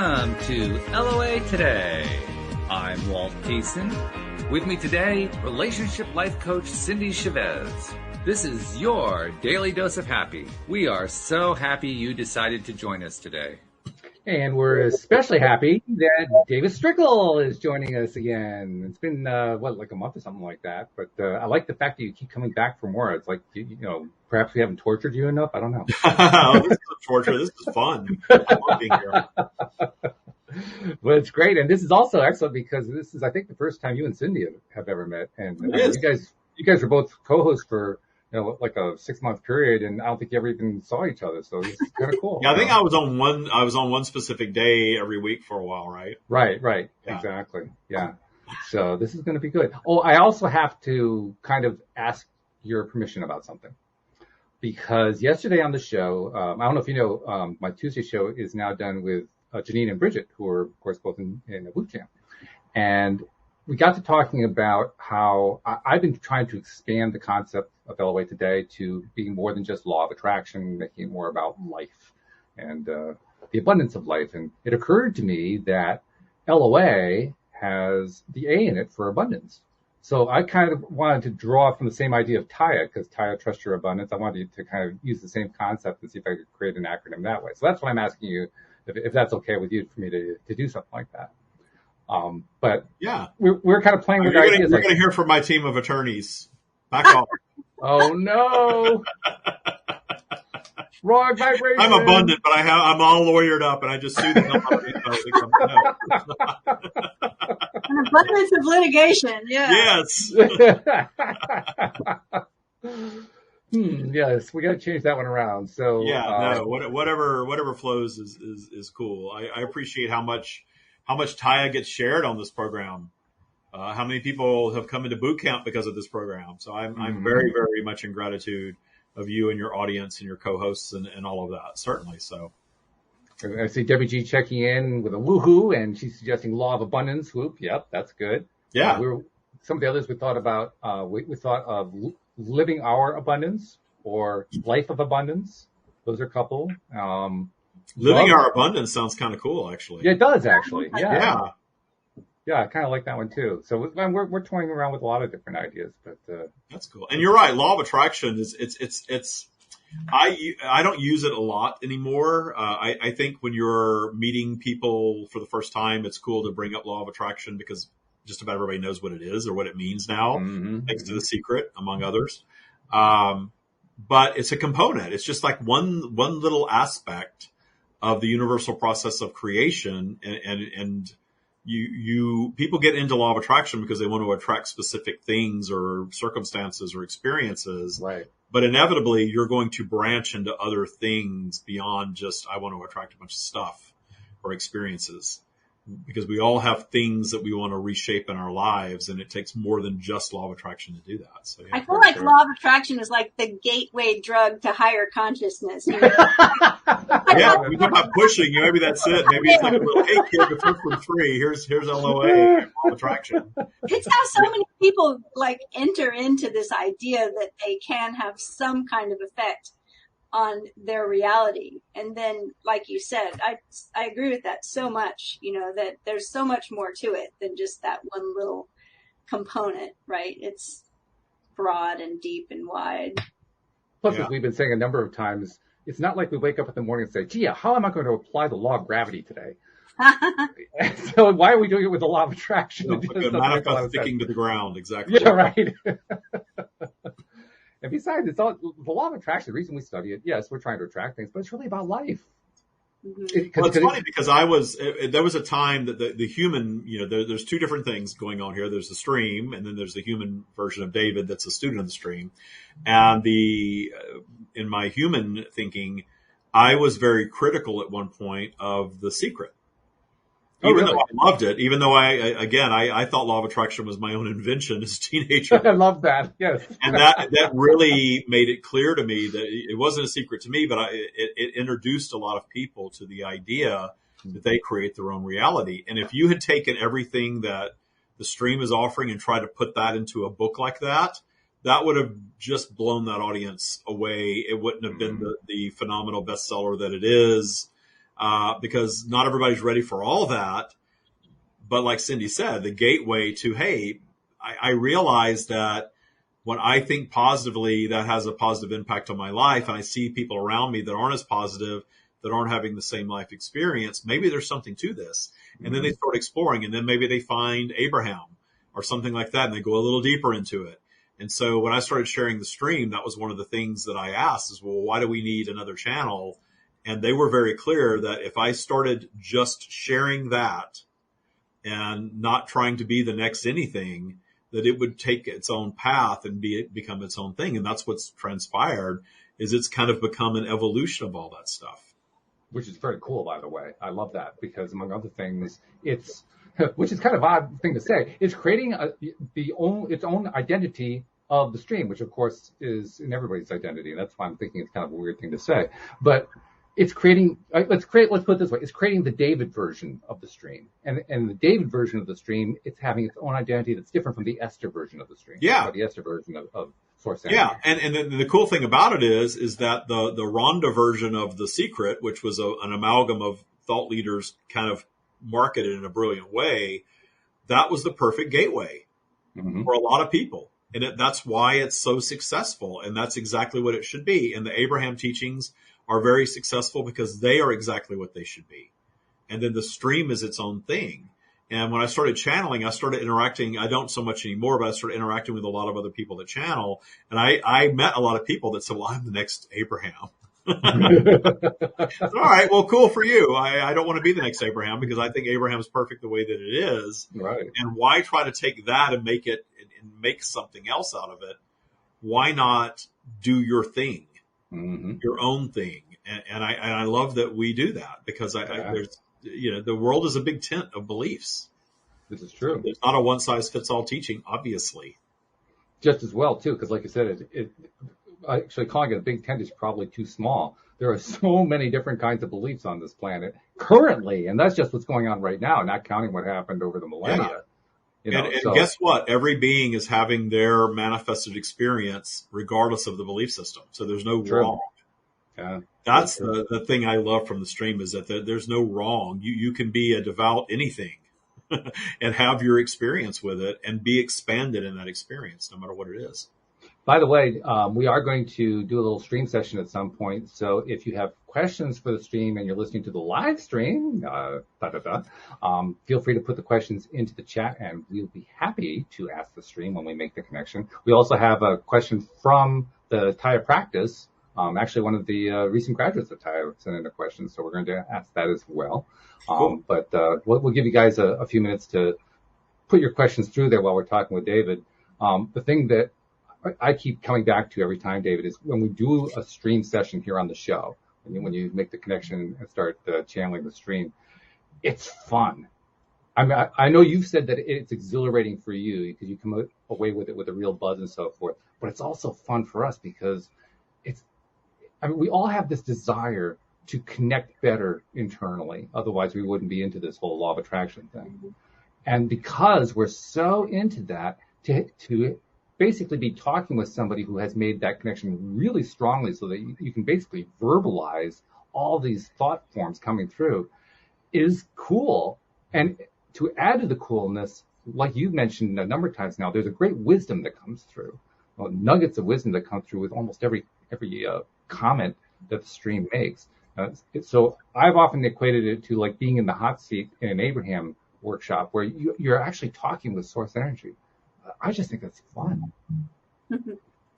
Welcome to LOA Today. I'm Walt Thiessen. With me today, relationship life coach Cindie Chavez. This is your daily dose of happy. We are so happy you decided to join us today. And we're especially happy that David Strickle is joining us again. It's been, like a month or something like that. But I like the fact that you keep coming back for more. It's like, perhaps we haven't tortured you enough. I don't know. Oh, this is torture. This is fun. I love being here. Well, it's great. And this is also excellent because this is, I think, the first time you and Cindie have ever met. And you guys are both co-hosts for, like a 6-month period, and I don't think you ever even saw each other. So this is kind of cool. Yeah, I think I was on one specific day every week for a while, right? Right. Yeah. Exactly. Yeah. So this is going to be good. Oh, I also have to kind of ask your permission about something. Because yesterday on the show, I don't know if you know, my Tuesday show is now done with Janine and Bridget, who are, of course, both in a boot camp. And we got to talking about how I've been trying to expand the concept of LOA today to being more than just law of attraction, making it more about life and the abundance of life. And it occurred to me that LOA has the A in it for abundance. So I kind of wanted to draw from the same idea of TIA, because TIA, trust your abundance. I wanted to kind of use the same concept and see if I could create an acronym that way. So that's why I'm asking you if that's okay with you for me to do something like that. But yeah, we're kind of playing with ideas. You're going to hear from my team of attorneys. Back off. Oh no! Wrong vibration. I'm abundant, but I'm all lawyered up, and I just sued them. An abundance of litigation. Yeah. Yes. Yes, we got to change that one around. So yeah, whatever flows is cool. I appreciate how much TIA gets shared on this program. How many people have come into boot camp because of this program? So I'm very, very much in gratitude of you and your audience and your co-hosts and all of that, certainly. So I see Debbie G checking in with a woohoo, and she's suggesting law of abundance. Whoop, yep, that's good. Yeah. Some of the others we thought about, we thought of living our abundance or life of abundance. Those are a couple. Living our abundance sounds kind of cool, actually. Yeah, it does, actually. Yeah. Yeah, I kind of like that one too. So we're toying around with a lot of different ideas, but that's cool. And you're right. Law of attraction is I don't use it a lot anymore. I think when you're meeting people for the first time, it's cool to bring up law of attraction because just about everybody knows what it is or what it means now, thanks to The Secret, among others. But it's a component. It's just like one little aspect of the universal process of creation, and people get into law of attraction because they want to attract specific things or circumstances or experiences. Right. But inevitably, you're going to branch into other things beyond just, I want to attract a bunch of stuff or experiences. Because we all have things that we want to reshape in our lives, and it takes more than just law of attraction to do that. So yeah, I feel like law of attraction is like the gateway drug to higher consciousness. You know? Yeah, we talk about pushing. Maybe that's it. Maybe it's like a little, hey kid, the first one's free. Here's LOA, law of attraction. It's how so many people like enter into this idea that they can have some kind of effect on their reality. And then, like you said, I agree with that so much, that there's so much more to it than just that one little component, right? It's broad and deep and wide. Plus, as we've been saying a number of times, it's not like we wake up in the morning and say, gee, how am I going to apply the law of gravity today? So why are we doing it with the law of attraction? Manifest sticking to the ground, exactly. Yeah, right. And besides, it's all the law of attraction. The reason we study it, yes, we're trying to attract things, but it's really about life. It's funny because there was a time that the human, there's two different things going on here. There's the stream, and then there's the human version of David that's a student of the stream. And in my human thinking, I was very critical at one point of The Secret. Even though I loved it, even though I thought law of attraction was my own invention as a teenager. I love that. Yes. And that really made it clear to me that it wasn't a secret to me, but it introduced a lot of people to the idea that they create their own reality. And if you had taken everything that the stream is offering and tried to put that into a book like that, that would have just blown that audience away. It wouldn't have been the phenomenal bestseller that it is. because not everybody's ready for all that. But like Cindie said, the gateway to, hey, I realize that when I think positively, that has a positive impact on my life. And I see people around me that aren't as positive, that aren't having the same life experience. Maybe there's something to this. And then they start exploring, and then maybe they find Abraham or something like that, and they go a little deeper into it. And so when I started sharing the stream, that was one of the things that I asked is, well, why do we need another channel? And they were very clear that if I started just sharing that and not trying to be the next anything, that it would take its own path and become its own thing. And that's what's transpired, is it's kind of become an evolution of all that stuff. Which is very cool, by the way. I love that because, among other things, it's, which is kind of an odd thing to say, it's creating its own identity of the stream, which of course is in everybody's identity. And that's why I'm thinking it's kind of a weird thing to say. But it's creating, let's put it this way, it's creating the David version of the stream. And the David version of the stream, it's having its own identity that's different from the Esther version of the stream. Yeah. Or the Esther version of Source Energy. Yeah. And the cool thing about it is that the Rhonda version of The Secret, which was an amalgam of thought leaders kind of marketed in a brilliant way, that was the perfect gateway for a lot of people. And that's why it's so successful. And that's exactly what it should be. And the Abraham teachings are very successful because they are exactly what they should be. And then the stream is its own thing. And when I started channeling, I started interacting. I don't so much anymore, but I started interacting with a lot of other people that channel. And I met a lot of people that said, well, I'm the next Abraham. All right, well, cool for you. I don't want to be the next Abraham because I think Abraham is perfect the way that it is. Right. And why try to take that and make it and make something else out of it? Why not do your thing? Your own thing. And I love that we do that because there's, the world is a big tent of beliefs. This is true. There's not a one size fits all teaching, obviously. Just as well too, because like I said, actually calling it a big tent is probably too small. There are so many different kinds of beliefs on this planet currently, and that's just what's going on right now, not counting what happened over the millennia. And guess what? Every being is having their manifested experience regardless of the belief system. So there's no wrong. Yeah, that's the thing I love from the stream is that there's no wrong. You can be a devout anything and have your experience with it and be expanded in that experience, no matter what it is. By the way, we are going to do a little stream session at some point. So if you have questions for the stream and you're listening to the live stream, feel free to put the questions into the chat and we'll be happy to ask the stream when we make the connection. We also have a question from the Taya practice. Actually, one of the recent graduates of Taya sent in a question, so we're going to ask that as well. Cool. But we'll give you guys a few minutes to put your questions through there while we're talking with David. The thing that I keep coming back to every time, David, is when we do a stream session here on the show, when you make the connection and start channeling the stream, it's fun. I mean, I know you've said that it's exhilarating for you because you come away with it with a real buzz and so forth, but it's also fun for us because we all have this desire to connect better internally. Otherwise, we wouldn't be into this whole law of attraction thing. And because we're so into that, to basically be talking with somebody who has made that connection really strongly so that you can basically verbalize all these thought forms coming through is cool. And to add to the coolness, like you've mentioned a number of times now, there's a great wisdom that comes through, nuggets of wisdom that come through with almost every comment that the stream makes. So I've often equated it to like being in the hot seat in an Abraham workshop where you're actually talking with source energy. I just think that's fun.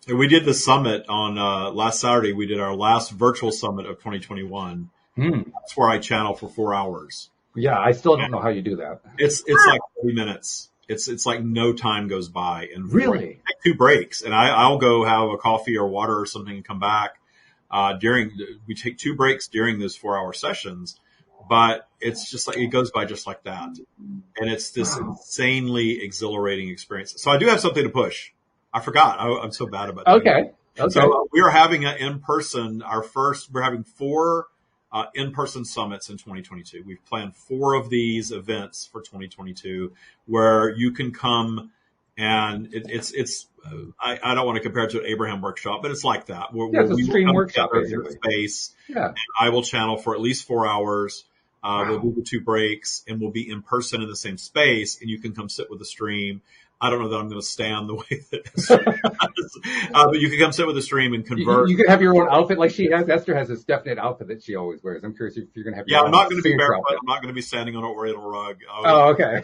We did the summit on last Saturday. We did our last virtual summit of 2021. That's where I channel for 4 hours. Yeah, I still don't know how you do that. It's like 30 minutes. It's like no time goes by. And really, take 2 breaks, and I'll go have a coffee or water or something and come back. We take 2 breaks during those 4-hour sessions, but it's just like it goes by just like that, and it's this insanely exhilarating experience. So I do have something to push. I forgot. I'm so bad about that. Okay. So we are having an in-person. We're having 4 in-person summits in 2022. We've planned 4 of these events for 2022 where you can come And I don't want to compare it to an Abraham workshop, but it's like that. It's a stream workshop, in a space. Yeah. And I will channel for at least 4 hours. Wow. We'll do the 2 breaks, and we'll be in person in the same space, and you can come sit with the stream. I don't know that I'm going to stand the way that but you can come sit with the stream and convert. You can have your own outfit like she has. Esther has this definite outfit that she always wears. I'm curious if you're going to have your own. I'm not going to be barefoot. I'm not going to be standing on an Oriental rug. Okay.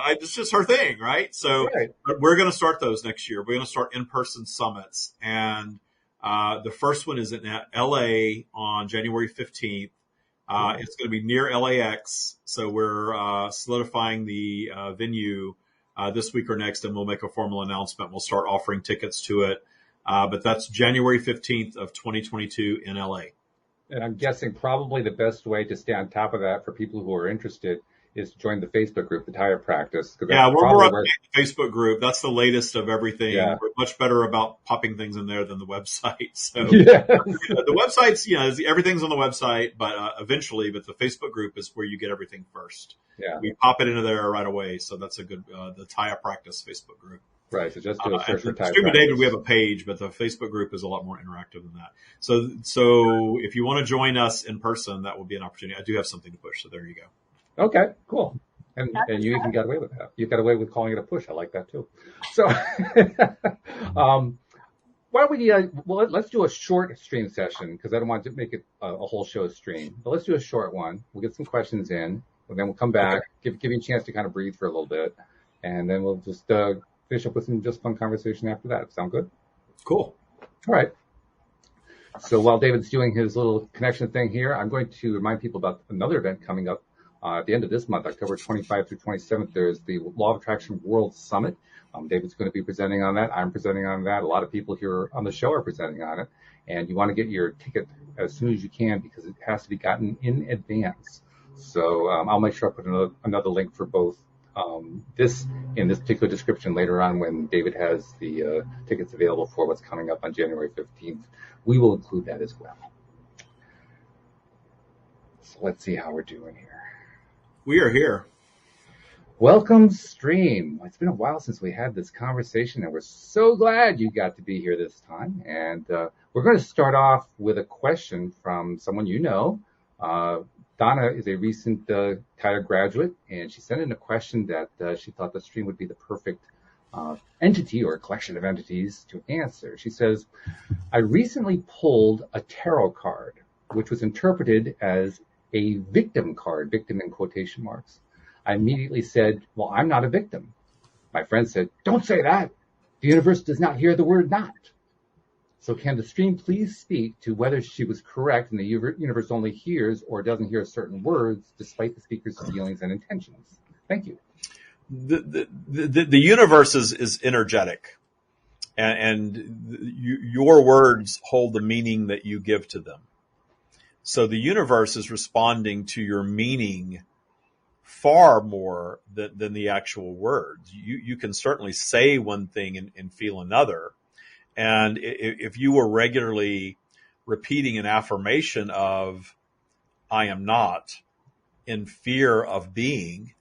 It's just her thing, right? So But we're going to start those next year. We're going to start in-person summits. And the first one is in LA on January 15th. It's going to be near LAX. So we're solidifying the venue this week or next, and we'll make a formal announcement. We'll start offering tickets to it. But that's January 15th of 2022 in LA. And I'm guessing probably the best way to stay on top of that for people who are interested is to join the Facebook group, the Tire Practice. Yeah, we're more up to the Facebook group. That's the latest of everything. Yeah. We're much better about popping things in there than the website. So yes. The website's, everything's on the website, but eventually, but the Facebook group is where you get everything first. Yeah. We pop it into there right away. So that's a good, the Tire Practice Facebook group. Right. So just do a search for Tire Stream with Practice. David, we have a page, but the Facebook group is a lot more interactive than that. So if you want to join us in person, that will be an opportunity. I do have something to push. So there you go. Okay, cool. And you even got away with that. You got away with calling it a push. I like that too. So, why don't we, let's do a short stream session because I don't want to make it a whole show stream, but let's do a short one. We'll get some questions in, and then we'll come back, give you a chance to kind of breathe for a little bit, and then we'll just finish up with some just fun conversation after that. Sound good? Cool. All right. So while David's doing his little connection thing here, I'm going to remind people about another event coming up. At the end of this month, October 25 through 27th, there's the Law of Attraction World Summit. David's going to be presenting on that. I'm presenting on that. A lot of people here on the show are presenting on it. And you want to get your ticket as soon as you can because it has to be gotten in advance. So I'll make sure I put another link for both this in this particular description later on when David has the tickets available for what's coming up on January 15th. We will include that as well. So let's see how we're doing here. We are here. Welcome, stream. It's been a while since we had this conversation, and we're so glad you got to be here this time. And we're going to start off with a question from someone you know. Donna is a recent Tire graduate, and she sent in a question that she thought the stream would be the perfect entity or collection of entities to answer. She says, I recently pulled a tarot card, which was interpreted as a victim card, victim in quotation marks. I immediately said, well, I'm not a victim. My friend said, don't say that. The universe does not hear the word not. So can the stream please speak to whether she was correct and the universe only hears or doesn't hear certain words despite the speaker's feelings and intentions? Thank you. The universe is energetic and your words hold the meaning that you give to them. So the universe is responding to your meaning far more than the actual words. You can certainly say one thing and feel another. And if you were regularly repeating an affirmation of, I am not, in fear of being,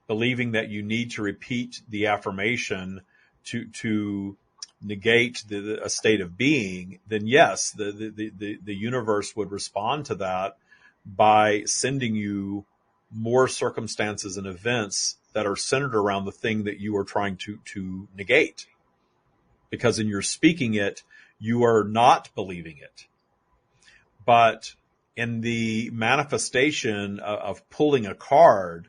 believing that you need to repeat the affirmation to negate a state of being, then yes, the universe would respond to that by sending you more circumstances and events that are centered around the thing that you are trying to negate. Because in your speaking it, you are not believing it. But in the manifestation of pulling a card,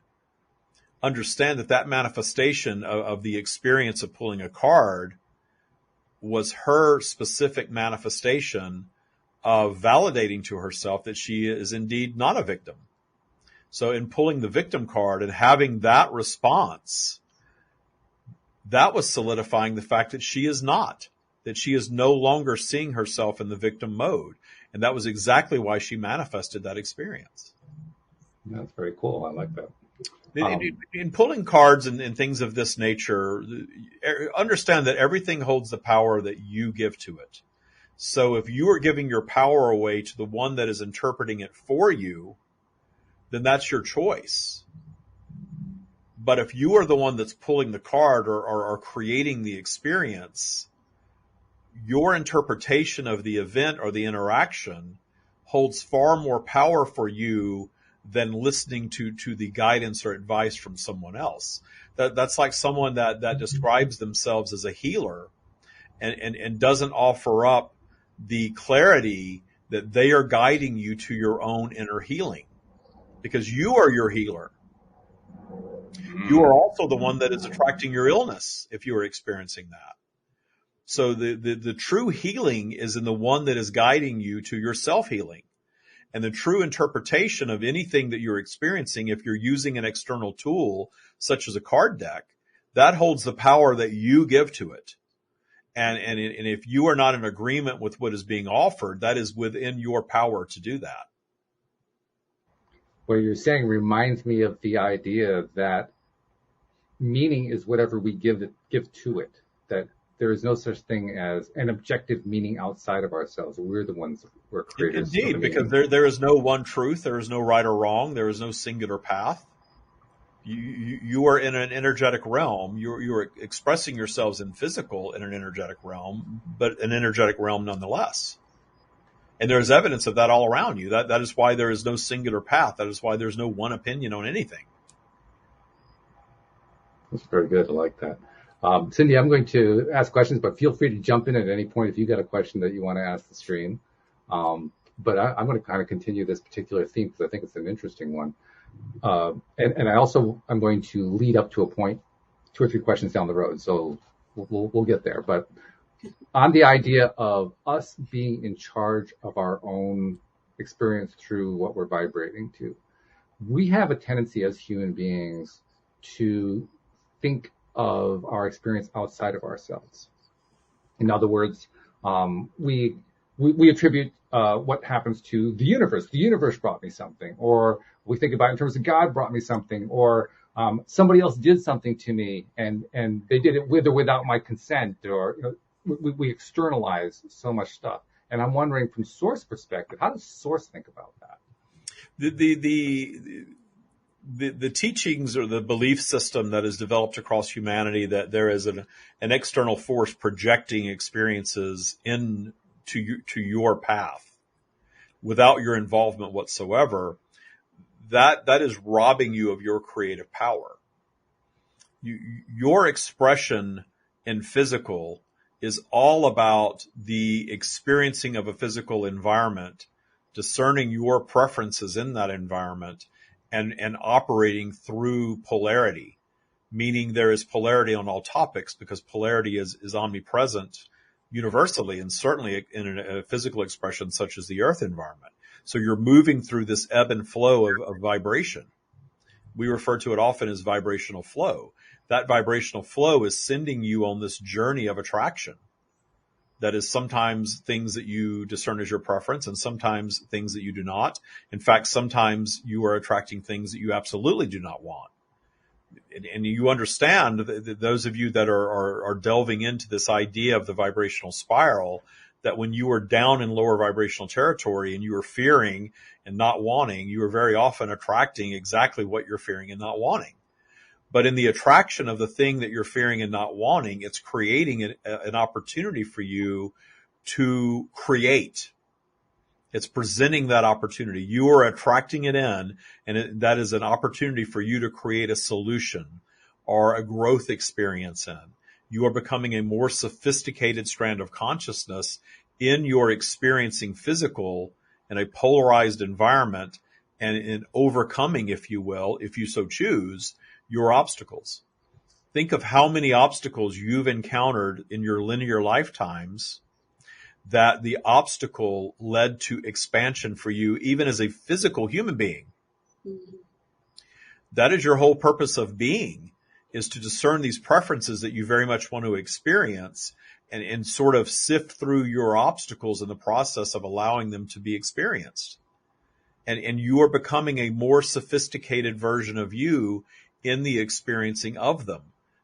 understand that manifestation of the experience of pulling a card was her specific manifestation of validating to herself that she is indeed not a victim. So in pulling the victim card and having that response, that was solidifying the fact that she is not, that she is no longer seeing herself in the victim mode. And that was exactly why she manifested that experience. That's very cool. I like that. In pulling cards and things of this nature, understand that everything holds the power that you give to it. So if you are giving your power away to the one that is interpreting it for you, then that's your choice. But if you are the one that's pulling the card or creating the experience, your interpretation of the event or the interaction holds far more power for you than listening to the guidance or advice from someone else. That's like someone that describes themselves as a healer and doesn't offer up the clarity that they are guiding you to your own inner healing, because you are your healer. You are also the one that is attracting your illness if you are experiencing that. So the true healing is in the one that is guiding you to your self-healing. And the true interpretation of anything that you're experiencing, if you're using an external tool, such as a card deck, that holds the power that you give to it. And if you are not in agreement with what is being offered, that is within your power to do that. What you're saying reminds me of the idea that meaning is whatever we give to it, that there is no such thing as an objective meaning outside of ourselves. We're the ones who are creators. Indeed, because there is no one truth. There is no right or wrong. There is no singular path. You are in an energetic realm. You are expressing yourselves in physical in an energetic realm, but an energetic realm nonetheless. And there's evidence of that all around you. That is why there is no singular path. That is why there's no one opinion on anything. That's very good. I like that. Cindie, I'm going to ask questions, but feel free to jump in at any point if you got a question that you want to ask the stream. But I'm going to kind of continue this particular theme because I think it's an interesting one. And I also, I'm going to lead up to a point, 2 or 3 questions down the road. So we'll get there. But on the idea of us being in charge of our own experience through what we're vibrating to, we have a tendency as human beings to think of our experience outside of ourselves. In other words, we attribute what happens to the universe. The universe brought me something, or we think about it in terms of God brought me something, or somebody else did something to me, and they did it with or without my consent, or we externalize so much stuff. And I'm wondering, from Source perspective, how does Source think about that? The teachings or the belief system that is developed across humanity that there is an external force projecting experiences into your path without your involvement whatsoever, that is robbing you of your creative power. Your expression in physical is all about the experiencing of a physical environment, discerning your preferences in that environment, and operating through polarity, meaning there is polarity on all topics because polarity is omnipresent universally and certainly in a physical expression such as the earth environment. So you're moving through this ebb and flow of vibration. We refer to it often as vibrational flow. That vibrational flow is sending you on this journey of attraction. That is sometimes things that you discern as your preference and sometimes things that you do not. In fact, sometimes you are attracting things that you absolutely do not want. And you understand, those of you that are delving into this idea of the vibrational spiral, that when you are down in lower vibrational territory and you are fearing and not wanting, you are very often attracting exactly what you're fearing and not wanting. But in the attraction of the thing that you're fearing and not wanting, it's creating an opportunity for you to create. It's presenting that opportunity. You are attracting it in, and that is an opportunity for you to create a solution or a growth experience in. You are becoming a more sophisticated strand of consciousness in your experiencing physical in a polarized environment and in overcoming, if you will, if you so choose, your obstacles. Think of how many obstacles you've encountered in your linear lifetimes that the obstacle led to expansion for you, even as a physical human being. Mm-hmm. That is your whole purpose of being, is to discern these preferences that you very much want to experience and sort of sift through your obstacles in the process of allowing them to be experienced. And you are becoming a more sophisticated version of you in the experiencing of them,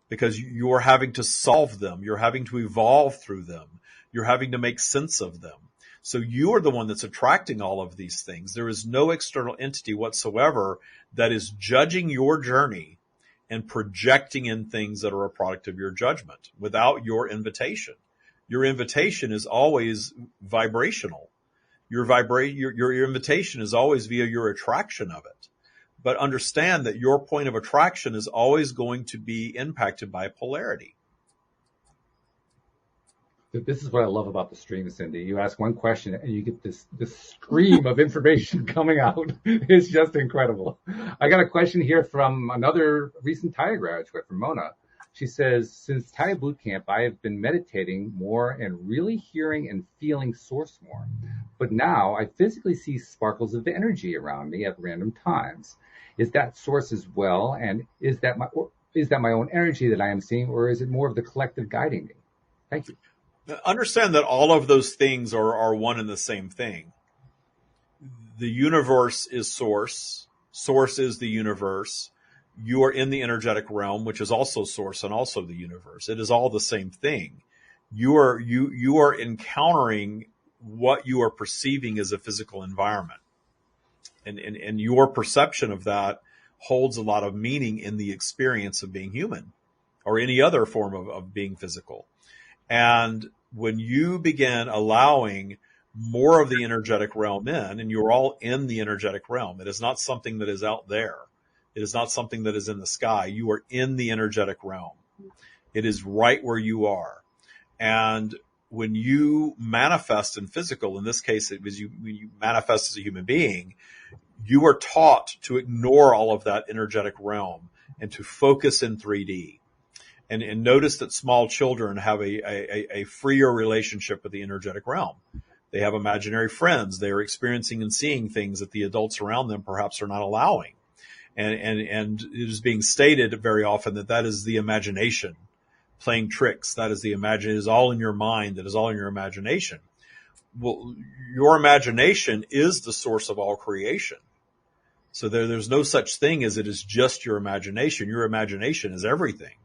because you're having to solve them. You're having to evolve through them. You're having to make sense of them. So you are the one that's attracting all of these things. There is no external entity whatsoever that is judging your journey and projecting in things that are a product of your judgment without your invitation. Your invitation is always vibrational. Your invitation is always via your attraction of it. But understand that your point of attraction is always going to be impacted by polarity. This is what I love about the stream, Cindie. You ask one question and you get this stream of information coming out. It's just incredible. I got a question here from another recent TIA graduate, from Mona. She says, since TIA Bootcamp, I have been meditating more and really hearing and feeling source more. But now I physically see sparkles of energy around me at random times. Is that source as well? And is that my own energy that I am seeing, or is it more of the collective guiding me? Thank you. Understand that all of those things are one and the same thing. The universe is source. Source is the universe. You are in the energetic realm, which is also source and also the universe. It is all the same thing. You are encountering what you are perceiving as a physical environment. And your perception of that holds a lot of meaning in the experience of being human or any other form of being physical. And when you begin allowing more of the energetic realm in, and you're all in the energetic realm, it is not something that is out there. It is not something that is in the sky. You are in the energetic realm. It is right where you are. And when you manifest in physical, in this case, when you manifest as a human being, you are taught to ignore all of that energetic realm and to focus in 3D. And notice that small children have a freer relationship with the energetic realm. They have imaginary friends. They are experiencing and seeing things that the adults around them perhaps are not allowing. And it is being stated very often that is the imagination playing tricks. That is the it is all in your mind. That is all in your imagination. Well, your imagination is the source of all creation. So there's no such thing as it is just your imagination. Your imagination is everything.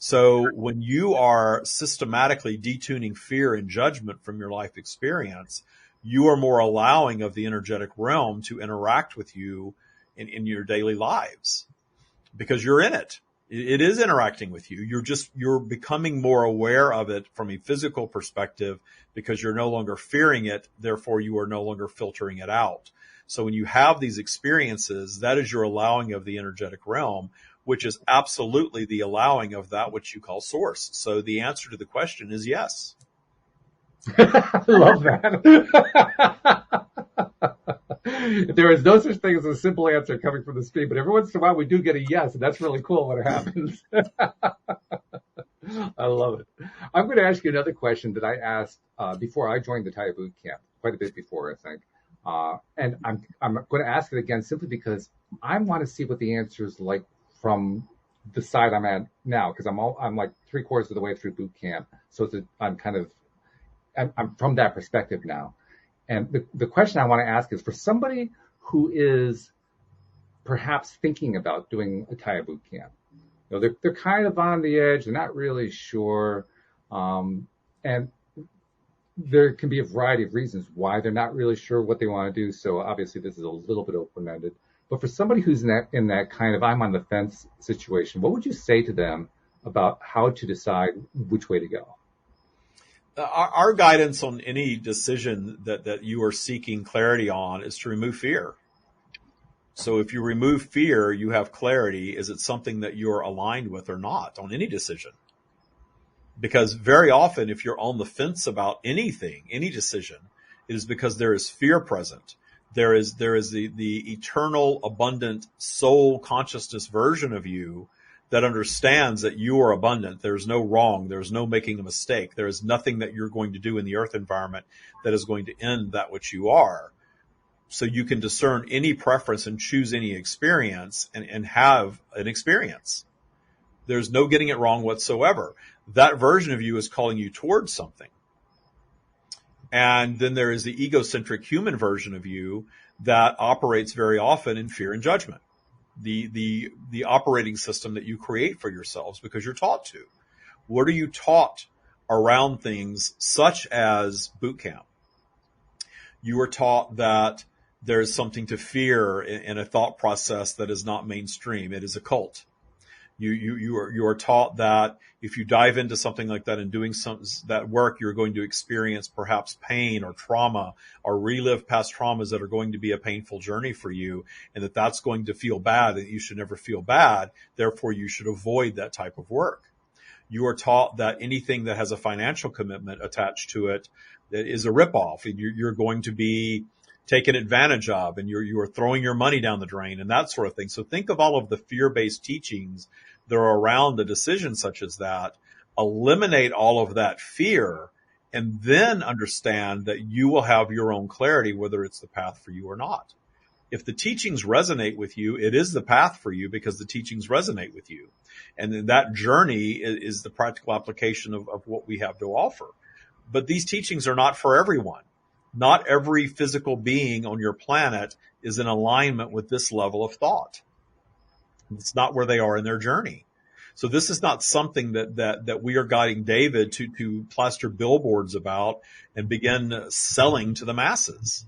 So when you are systematically detuning fear and judgment from your life experience, you are more allowing of the energetic realm to interact with you in your daily lives because you're in it. It is interacting with you. You're becoming more aware of it from a physical perspective because you're no longer fearing it. Therefore, you are no longer filtering it out. So when you have these experiences, that is your allowing of the energetic realm, which is absolutely the allowing of that which you call source. So the answer to the question is yes. I love that. There is no such thing as a simple answer coming from the stream, but every once in a while we do get a yes, and that's really cool when it happens. I love it. I'm going to ask you another question that I asked before I joined the TIA Bootcamp, quite a bit before, I think. And I'm going to ask it again simply because I want to see what the answer is like from the side I'm at now, because I'm like 3/4 of the way through boot camp. So I'm from that perspective now. And the question I want to ask is for somebody who is perhaps thinking about doing a TIA boot camp. You know, they're kind of on the edge. They're not really sure. And there can be a variety of reasons why they're not really sure what they want to do. So obviously this is a little bit open-ended. But for somebody who's in that kind of I'm on the fence situation, what would you say to them about how to decide which way to go? Our guidance on any decision that you are seeking clarity on is to remove fear. So if you remove fear, you have clarity. Is it something that you're aligned with or not on any decision? Because very often if you're on the fence about anything, any decision, it is because there is fear present. There is the eternal, abundant soul consciousness version of you that understands that you are abundant. There's no wrong. There's no making a mistake. There is nothing that you're going to do in the earth environment that is going to end that which you are. So you can discern any preference and choose any experience and have an experience. There's no getting it wrong whatsoever. That version of you is calling you towards something. And then there is the egocentric human version of you that operates very often in fear and judgment. The operating system that you create for yourselves because you're taught to. What are you taught around things such as boot camp? You are taught that there is something to fear in a thought process that is not mainstream. It is a cult. You are taught that if you dive into something like that and doing that work, you're going to experience perhaps pain or trauma or relive past traumas that are going to be a painful journey for you, and that's going to feel bad, and you should never feel bad. Therefore, you should avoid that type of work. You are taught that anything that has a financial commitment attached to it is a ripoff, and you're going to be taken advantage of, and you are throwing your money down the drain and that sort of thing. So think of all of the fear-based teachings that are around a decision such as that. Eliminate all of that fear, and then understand that you will have your own clarity, whether it's the path for you or not. If the teachings resonate with you, it is the path for you because the teachings resonate with you. And then that journey is the practical application of what we have to offer. But these teachings are not for everyone. Not every physical being on your planet is in alignment with this level of thought. It's not where they are in their journey. So this is not something that we are guiding David to plaster billboards about and begin selling to the masses,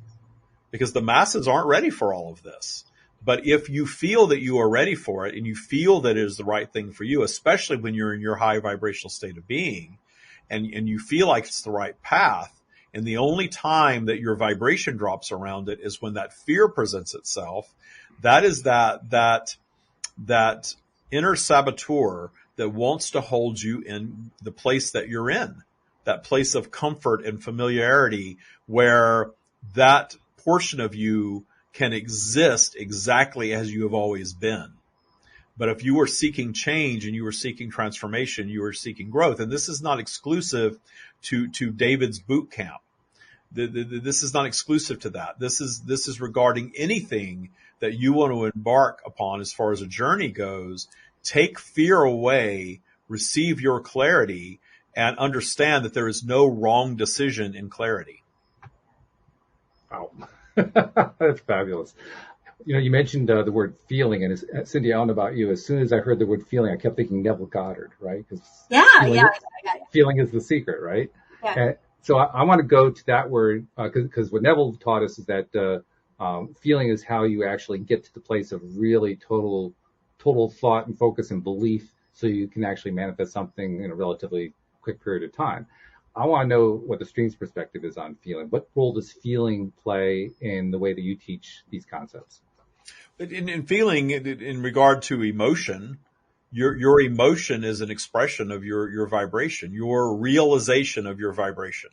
because the masses aren't ready for all of this. But if you feel that you are ready for it and you feel that it is the right thing for you, especially when you're in your high vibrational state of being and you feel like it's the right path, and the only time that your vibration drops around it is when that fear presents itself, that is that inner saboteur that wants to hold you in the place that you're in, that place of comfort and familiarity where that portion of you can exist exactly as you have always been. But if you are seeking change and you are seeking transformation, you are seeking growth. And this is not exclusive to David's boot camp. This is not exclusive to that. This is regarding anything that you want to embark upon as far as a journey goes. Take fear away, receive your clarity, and understand that there is no wrong decision in clarity. Wow. That's fabulous. You know, you mentioned the word feeling, and Cindie, I don't know about you. As soon as I heard the word feeling, I kept thinking Neville Goddard, right? Yeah. Feeling is the secret, right? Yeah. And so I want to go to that word because what Neville taught us is that feeling is how you actually get to the place of really total thought and focus and belief, so you can actually manifest something in a relatively quick period of time. I want to know what the stream's perspective is on feeling. What role does feeling play in the way that you teach these concepts? In feeling, in regard to emotion, your emotion is an expression of your vibration. Your realization of your vibration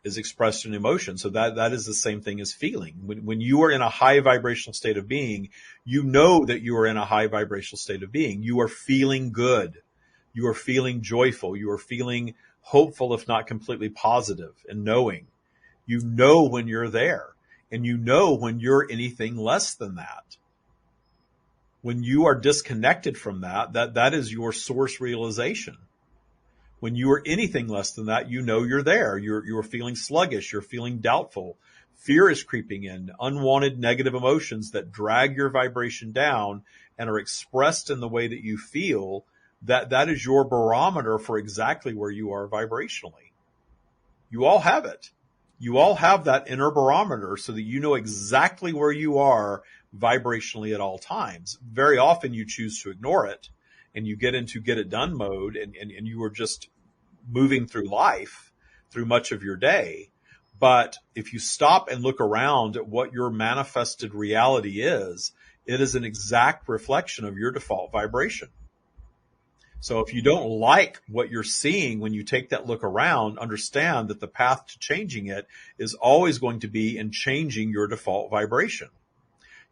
is expressed in emotion. So that is the same thing as feeling. When you are in a high vibrational state of being, you know that you are in a high vibrational state of being. You are feeling good. You are feeling joyful. You are feeling hopeful, if not completely positive, and knowing. You know when you're there, and you know when you're anything less than that. When you are disconnected from that is your source realization. When you are anything less than that, you know you're there. You're feeling sluggish. You're feeling doubtful. Fear is creeping in. Unwanted negative emotions that drag your vibration down and are expressed in the way that you feel. That is your barometer for exactly where you are vibrationally. You all have it. You all have that inner barometer so that you know exactly where you are vibrationally at all times. Very often you choose to ignore it and you get into get it done mode and you are just moving through life through much of your day. But if you stop and look around at what your manifested reality is, it is an exact reflection of your default vibration. So if you don't like what you're seeing when you take that look around, understand that the path to changing it is always going to be in changing your default vibration.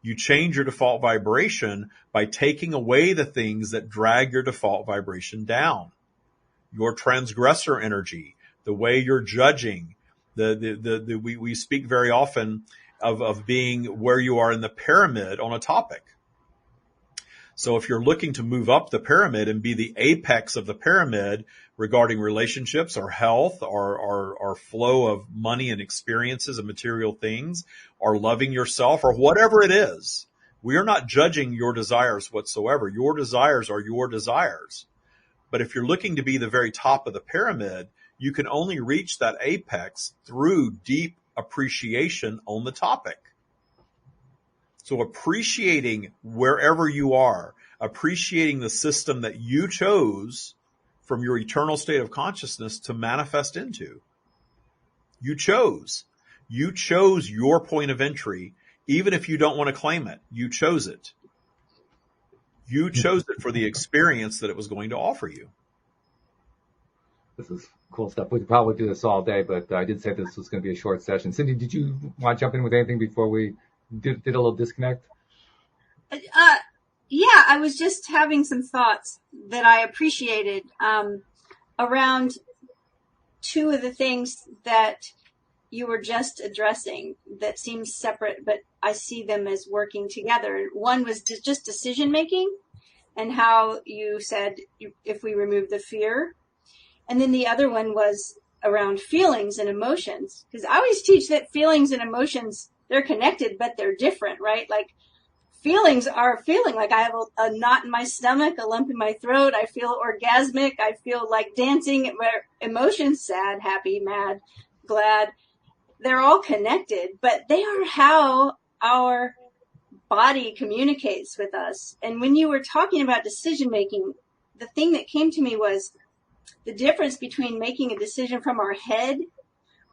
You change your default vibration by taking away the things that drag your default vibration down. Your transgressor energy, the way you're judging, we speak very often of being where you are in the pyramid on a topic. So if you're looking to move up the pyramid and be the apex of the pyramid regarding relationships or health or flow of money and experiences and material things or loving yourself or whatever it is, we are not judging your desires whatsoever. Your desires are your desires. But if you're looking to be the very top of the pyramid, you can only reach that apex through deep appreciation on the topic. So appreciating wherever you are, appreciating the system that you chose from your eternal state of consciousness to manifest into. You chose your point of entry, even if you don't want to claim it. You chose it. You chose it for the experience that it was going to offer you. This is cool stuff. We could probably do this all day, but I did say this was going to be a short session. Cindie, did you want to jump in with anything before we did a little disconnect? Yeah, I was just having some thoughts that I appreciated around two of the things that you were just addressing that seems separate, but I see them as working together. One was just decision making, and how you said if we remove the fear. And then the other one was around feelings and emotions, because I always teach that feelings and emotions, they're connected, but they're different, right? Like feelings are feeling, like I have a knot in my stomach, a lump in my throat. I feel orgasmic. I feel like dancing. Where emotions, sad, happy, mad, glad, they're all connected, but they are how our body communicates with us. And when you were talking about decision making, the thing that came to me was the difference between making a decision from our head,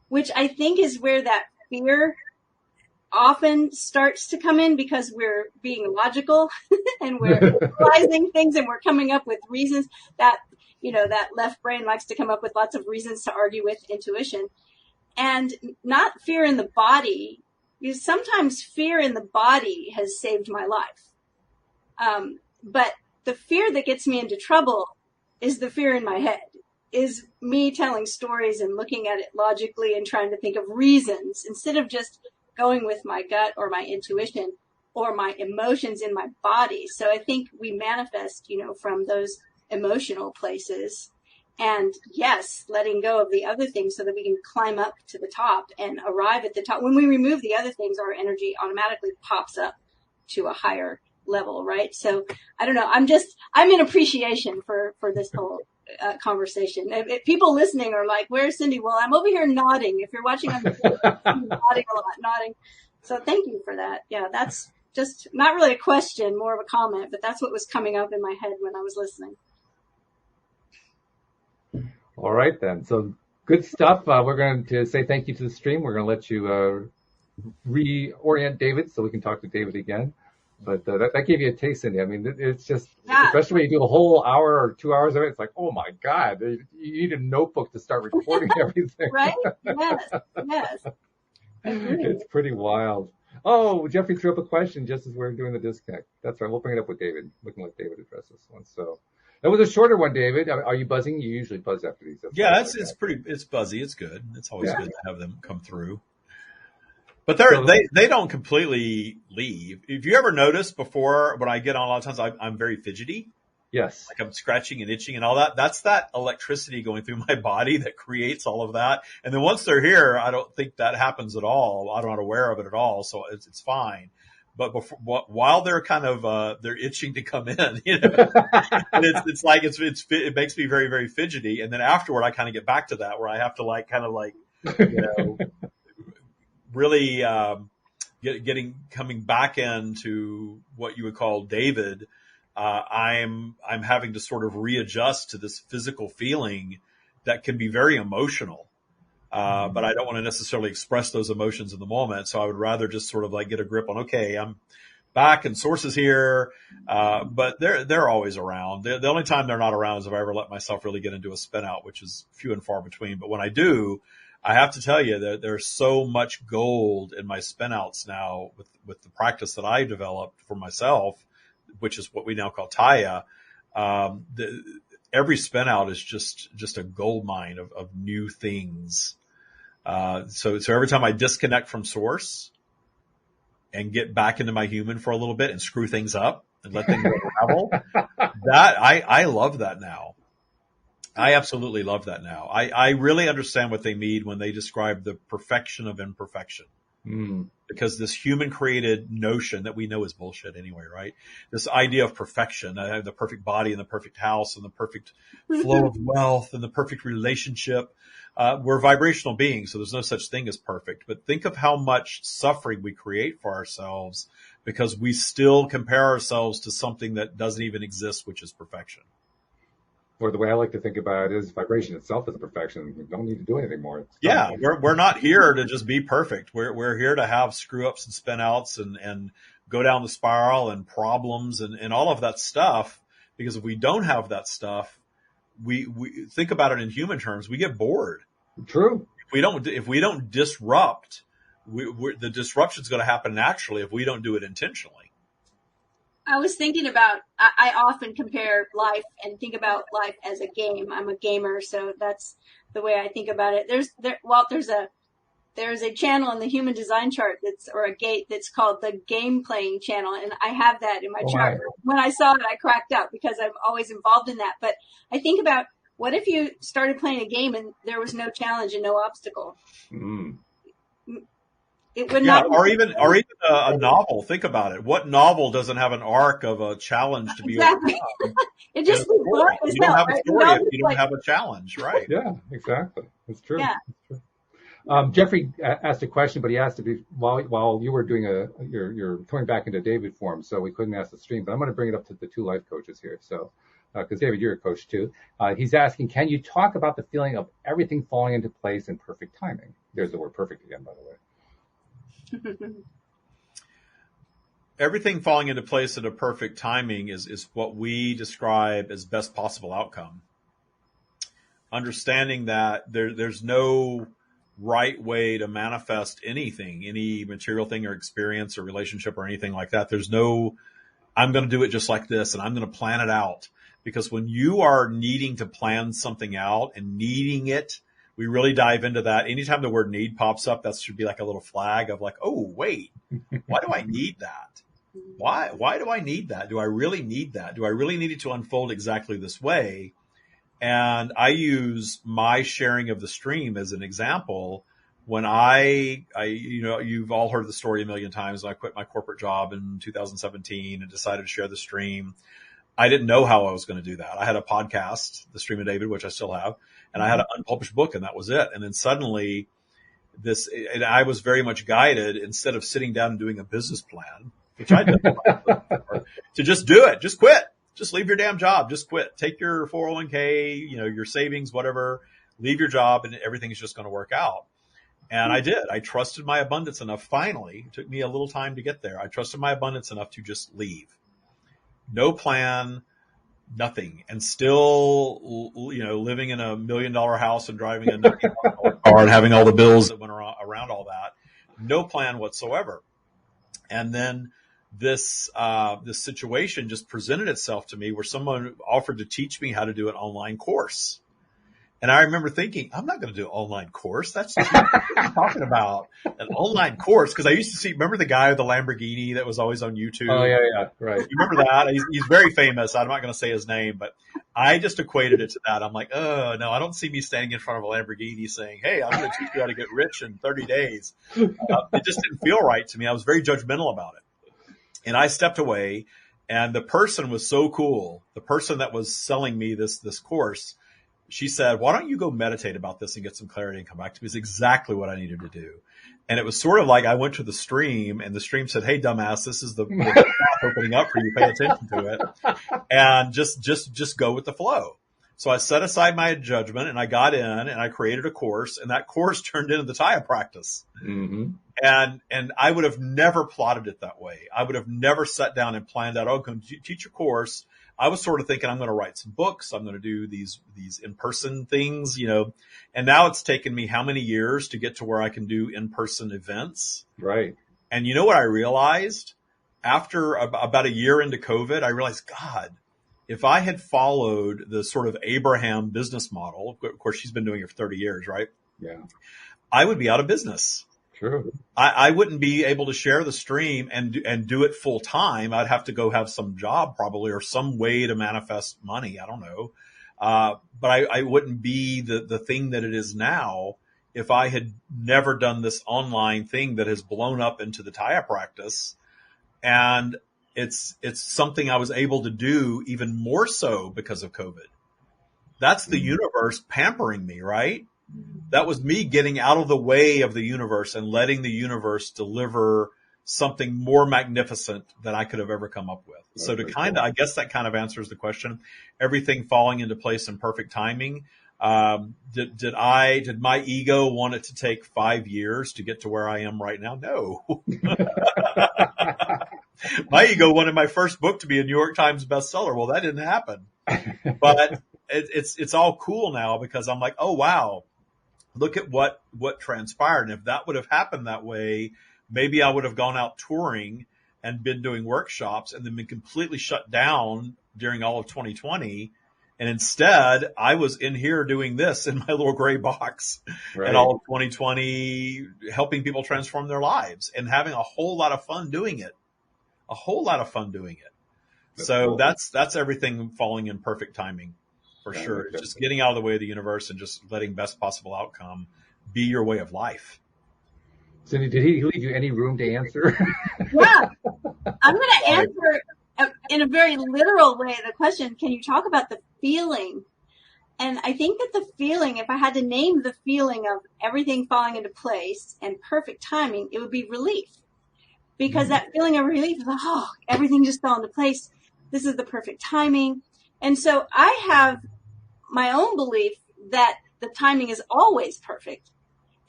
which I think is where that fear often starts to come in, because we're being logical and we're realizing things and we're coming up with reasons that, that left brain likes to come up with lots of reasons to argue with intuition, and not fear in the body, because sometimes fear in the body has saved my life. But the fear that gets me into trouble is the fear in my head, is me telling stories and looking at it logically and trying to think of reasons instead of just going with my gut or my intuition or my emotions in my body. So I think we manifest, from those emotional places, and yes, letting go of the other things so that we can climb up to the top and arrive at the top. When we remove the other things, our energy automatically pops up to a higher level, right? So I don't know. I'm in appreciation for this whole conversation. If people listening are like, "Where's Cindie?" Well, I'm over here nodding. If you're watching on the I'm nodding a lot, nodding. So thank you for that. Yeah, that's just not really a question, more of a comment, but that's what was coming up in my head when I was listening. All right, then. So good stuff. We're going to say thank you to the stream. We're going to let you reorient David so we can talk to David again. But that gave you a taste, Cindie. I mean, it's just, especially when you do a whole hour or 2 hours of it, it's like, oh my God, you need a notebook to start recording everything. Right? Yes. It's pretty wild. Oh, Jeffrey threw up a question just as we're doing the disconnect. That's right. We'll bring it up with David. We can let David address this one. So that was a shorter one, David. Are you buzzing? You usually buzz after these. Yeah, it's buzzy. It's good. It's always good to have them come through. But they don't completely leave. If you ever notice before, when I get on, a lot of times I'm very fidgety. Yes. Like I'm scratching and itching and all that. That's that electricity going through my body that creates all of that. And then once they're here, I don't think that happens at all. I'm not aware of it at all. So it's fine. But while they're kind of, they're itching to come in, it's like, it makes me very, very fidgety. And then afterward, I kind of get back to that where I have to really, coming back into what you would call David. I'm having to sort of readjust to this physical feeling that can be very emotional. But I don't want to necessarily express those emotions in the moment. So I would rather just sort of like get a grip on, okay, I'm back and source is here. But they're always around. The only time they're not around is if I ever let myself really get into a spin out, which is few and far between. But when I do, I have to tell you that there's so much gold in my spin outs now with the practice that I developed for myself, which is what we now call Taya. Every spin out is just a gold mine of new things. So every time I disconnect from source and get back into my human for a little bit and screw things up and let things unravel, I love that now. I absolutely love that now. I really understand what they mean when they describe the perfection of imperfection. Because this human created notion that we know is bullshit anyway, right? This idea of perfection, I have the perfect body and the perfect house and the perfect flow of wealth and the perfect relationship. We're vibrational beings, so there's no such thing as perfect. But think of how much suffering we create for ourselves because we still compare ourselves to something that doesn't even exist, which is perfection. Or the way I like to think about it is vibration itself is a perfection. You don't need to do anything more. Yeah, we're not here to just be perfect. We're here to have screw ups and spin outs and go down the spiral and problems and all of that stuff. Because if we don't have that stuff, we think about it in human terms, we get bored. True. If we don't disrupt, the disruption is going to happen naturally if we don't do it intentionally. I was thinking about, I often compare life and think about life as a game. I'm a gamer, so that's the way I think about it. There's a channel in the human design chart or a gate that's called the game playing channel. And I have that in my chart. When I saw it, I cracked up because I'm always involved in that. But I think about, what if you started playing a game and there was no challenge and no obstacle? Mm. It would not. Or even a novel. Think about it. What novel doesn't have an arc of a challenge to be exactly. It just be boring as you don't have right? a story if you don't have a challenge, right? Yeah, exactly. It's true. Yeah. It's true. Jeffrey asked a question, but he asked to be while you were doing you're coming back into David form, so we couldn't ask the stream. But I'm going to bring it up to the two life coaches here. So, because David, you're a coach too. He's asking, can you talk about the feeling of everything falling into place in perfect timing? There's the word perfect again, by the way. Everything falling into place at a perfect timing is what we describe as best possible outcome. Understanding that there's no right way to manifest anything, any material thing or experience or relationship or anything like that. There's no, I'm going to do it just like this and I'm going to plan it out. Because when you are needing to plan something out and needing it, we really dive into that. Anytime the word need pops up, that should be like a little flag of like, oh, wait, why do I need that? Why do I need that? Do I really need that? Do I really need it to unfold exactly this way? And I use my sharing of the stream as an example. When I you've all heard the story a million times. I quit my corporate job in 2017 and decided to share the stream. I didn't know how I was going to do that. I had a podcast, The Stream of David, which I still have, and I had an unpublished book, and that was it. And then suddenly and I was very much guided, instead of sitting down and doing a business plan, which I did, to just do it, just quit, just leave your damn job, just quit, take your 401k, your savings, whatever, leave your job, and everything's just going to work out. And I did. I trusted my abundance enough. Finally, it took me a little time to get there. I trusted my abundance enough to just leave. No plan, nothing. And still, living in $1 million house and driving a $1 million car and having all the bills that went around all that. No plan whatsoever. And then this situation just presented itself to me where someone offered to teach me how to do an online course. And I remember thinking, I'm not going to do an online course. That's cheap. What are you talking about? An online course? Because I used to remember the guy with the Lamborghini that was always on YouTube? Oh, yeah, right. You remember that? He's very famous. I'm not going to say his name, but I just equated it to that. I'm like, oh, no, I don't see me standing in front of a Lamborghini saying, hey, I'm going to teach you how to get rich in 30 days. It just didn't feel right to me. I was very judgmental about it. And I stepped away, and the person was so cool. The person that was selling me this course, she said, why don't you go meditate about this and get some clarity and come back to me? It's exactly what I needed to do. And it was sort of like I went to the stream, and the stream said, hey, dumbass, this is the opening up for you. Pay attention to it. And just go with the flow. So I set aside my judgment, and I got in, and I created a course, and that course turned into the Taya practice. Mm-hmm. And I would have never plotted it that way. I would have never sat down and planned out, I'm going to teach a course. I was sort of thinking, I'm going to write some books. I'm going to do these in-person things, and now it's taken me how many years to get to where I can do in-person events. Right. And you know what I realized after about a year into COVID, I realized, God, if I had followed the sort of Abraham business model, of course, she's been doing it for 30 years, right? Yeah. I would be out of business. True. I wouldn't be able to share the stream and do it full time. I'd have to go have some job probably, or some way to manifest money. I don't know. But I wouldn't be the thing that it is now if I had never done this online thing that has blown up into the Taya practice. And it's something I was able to do even more so because of COVID. That's the universe pampering me, right? That was me getting out of the way of the universe and letting the universe deliver something more magnificent than I could have ever come up with. So to kind of, I guess that kind of answers the question. Everything falling into place in perfect timing. Did my ego want it to take 5 years to get to where I am right now? No. My ego wanted my first book to be a New York Times bestseller. Well, that didn't happen, but it's all cool now because I'm like, oh, wow, look at what transpired. And if that would have happened that way, maybe I would have gone out touring and been doing workshops and then been completely shut down during all of 2020. And instead, I was in here doing this in my little gray box and all of 2020, helping people transform their lives and having a whole lot of fun doing it. So cool. That's everything falling in perfect timing for sure. It's just getting out of the way of the universe and just letting best possible outcome be your way of life. Cindie, did he leave you any room to answer? Yeah. I'm going to answer in a very literal way the question. Can you talk about the feeling? And I think that the feeling, if I had to name the feeling of everything falling into place and perfect timing, it would be relief. Because that feeling of relief is like, oh, everything just fell into place. This is the perfect timing. And so I have my own belief that the timing is always perfect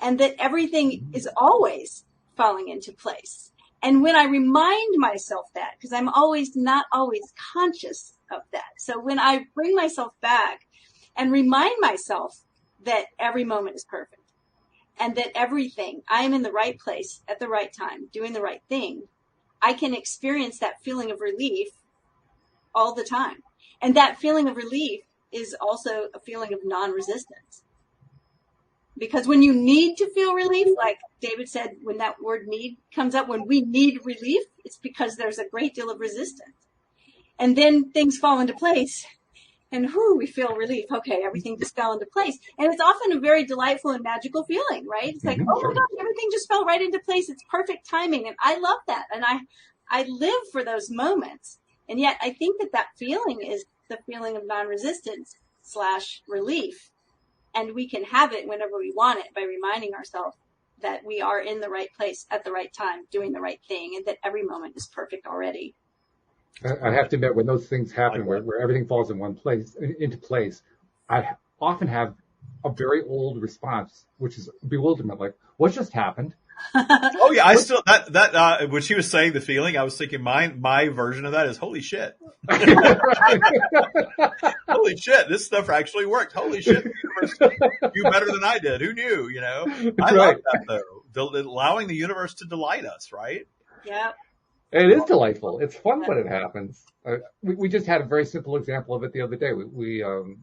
and that everything is always falling into place. And when I remind myself that, because I'm not always conscious of that. So when I bring myself back and remind myself that every moment is perfect and that everything, I am in the right place at the right time, doing the right thing, I can experience that feeling of relief all the time. And that feeling of relief is also a feeling of non-resistance. Because when you need to feel relief, like David said, when that word need comes up, when we need relief, it's because there's a great deal of resistance. And then things fall into place and we feel relief. Okay, everything just fell into place. And it's often a very delightful and magical feeling, right? It's like, oh my gosh, everything just fell right into place. It's perfect timing. And I love that. And I live for those moments. And yet I think that feeling is the feeling of non-resistance / relief. And we can have it whenever we want it by reminding ourselves that we are in the right place at the right time, doing the right thing, and that every moment is perfect already. I have to admit, when those things happen, where everything falls into place, I often have a very old response, which is bewilderment, like, what just happened? Oh yeah, I still when she was saying the feeling, I was thinking my version of that is holy shit. Holy shit, this stuff actually worked. Holy shit, the universe knew better than I did. Who knew? I love that though. Allowing the universe to delight us, right? Yeah. It is delightful. It's fun when it happens. We just had a very simple example of it the other day.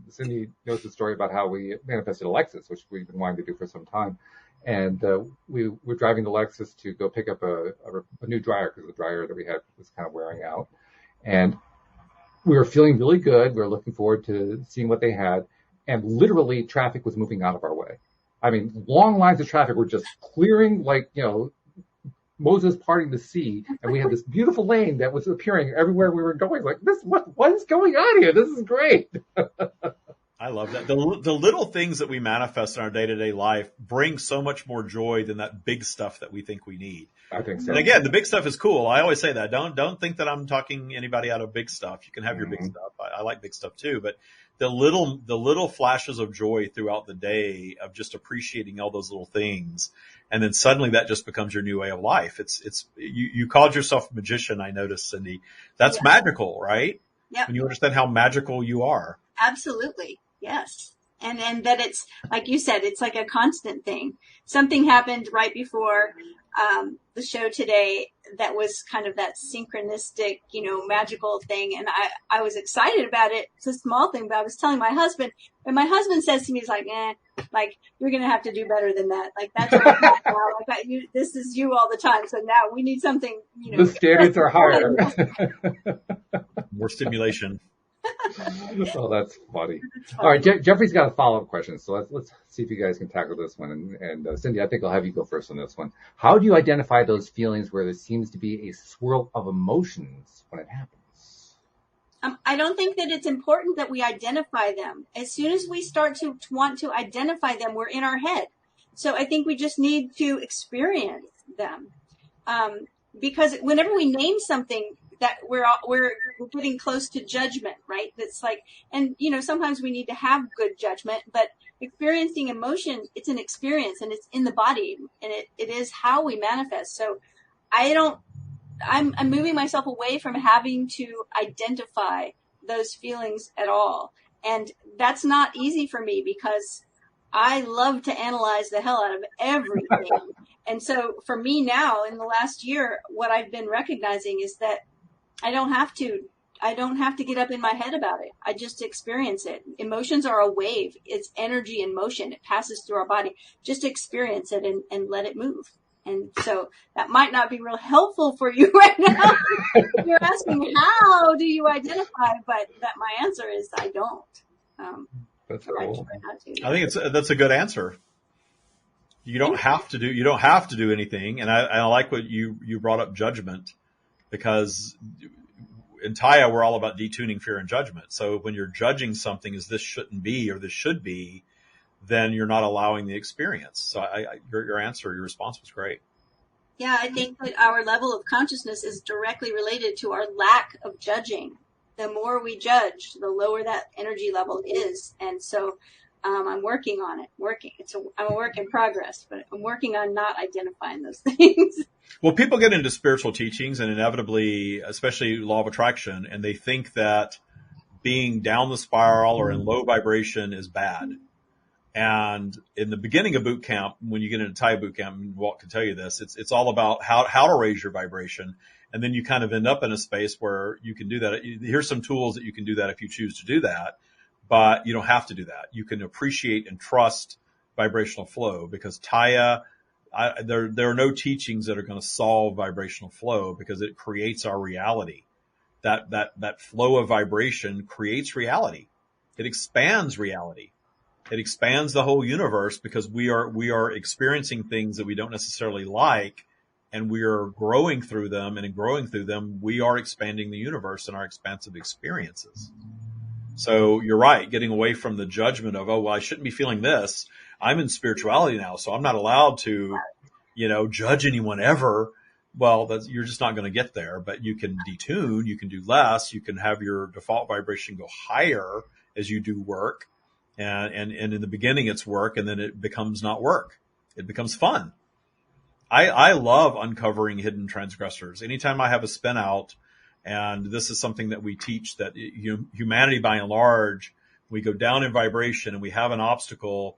Cindie knows the story about how we manifested a Lexus, which we've been wanting to do for some time. And we were driving the Lexus to go pick up a new dryer because the dryer that we had was kind of wearing out. And we were feeling really good. We were looking forward to seeing what they had. And literally traffic was moving out of our way. I mean, long lines of traffic were just clearing like, Moses parting the sea. And we had this beautiful lane that was appearing everywhere we were going. Like, what is going on here? This is great. I love that. The little things that we manifest in our day-to-day life bring so much more joy than that big stuff that we think we need. I think so. And again, the big stuff is cool. I always say that. Don't think that I'm talking anybody out of big stuff. You can have your big stuff. I like big stuff too, but the little flashes of joy throughout the day of just appreciating all those little things. And then suddenly that just becomes your new way of life. You called yourself a magician. I noticed, Cindie. That's magical, right? Yeah. When you understand how magical you are. Absolutely. Yes. And that it's, like you said, it's like a constant thing. Something happened right before the show today that was kind of that synchronistic, magical thing. And I was excited about it. It's a small thing, but I was telling my husband, and my husband says to me, he's like, you're going to have to do better than that. Like, that's what now. This is you all the time. So now we need something, The standards are higher. More stimulation. Oh, that's funny. All right, Jeffrey's got a follow-up question, so let's see if you guys can tackle this one. And Cindie, I think I'll have you go first on this one. How do you identify those feelings where there seems to be a swirl of emotions when it happens? I don't think that it's important that we identify them. As soon as we start to want to identify them, we're in our head. So I think we just need to experience them. because whenever we name something that we're getting close to judgment, right? That's like, and sometimes we need to have good judgment, but experiencing emotion, it's an experience and it's in the body, and it is how we manifest. So I'm moving myself away from having to identify those feelings at all. And that's not easy for me because I love to analyze the hell out of everything. And so for me now, in the last year, what I've been recognizing is that I don't have to get up in my head about it. I just experience it. Emotions are a wave. It's energy in motion. It passes through our body. Just experience it and let it move. And so that might not be real helpful for you right now. You're asking, how do you identify? But my answer is I don't. That's cool. I think that's a good answer. You don't have to do anything. And I like what you brought up, judgment, because in Taya, we're all about detuning fear and judgment. So when you're judging something as this shouldn't be or this should be, then you're not allowing the experience. So your response was great. Yeah, I think that our level of consciousness is directly related to our lack of judging. The more we judge, the lower that energy level is. And so I'm working on it. I'm a work in progress, but I'm working on not identifying those things. Well, people get into spiritual teachings and inevitably, especially law of attraction, and they think that being down the spiral or in low vibration is bad. And in the beginning of boot camp, when you get into Thai boot camp, and Walt can tell you this, it's all about how to raise your vibration. And then you kind of end up in a space where you can do that. Here's some tools that you can do that if you choose to do that, but you don't have to do that. You can appreciate and trust vibrational flow, because Taya, there are no teachings that are going to solve vibrational flow, because it creates our reality. That flow of vibration creates reality. It expands reality. It expands the whole universe, because we are experiencing things that we don't necessarily like, and we are growing through them. And in growing through them, we are expanding the universe and our expansive experiences. So you're right, getting away from the judgment of, oh, well, I shouldn't be feeling this. I'm in spirituality now, so I'm not allowed to, judge anyone ever. Well, you're just not going to get there. But you can detune, you can do less, you can have your default vibration go higher as you do work. And in the beginning it's work, and then it becomes not work. It becomes fun. I love uncovering hidden transgressors. Anytime I have a spin out, and this is something that we teach, that humanity by and large, we go down in vibration and we have an obstacle,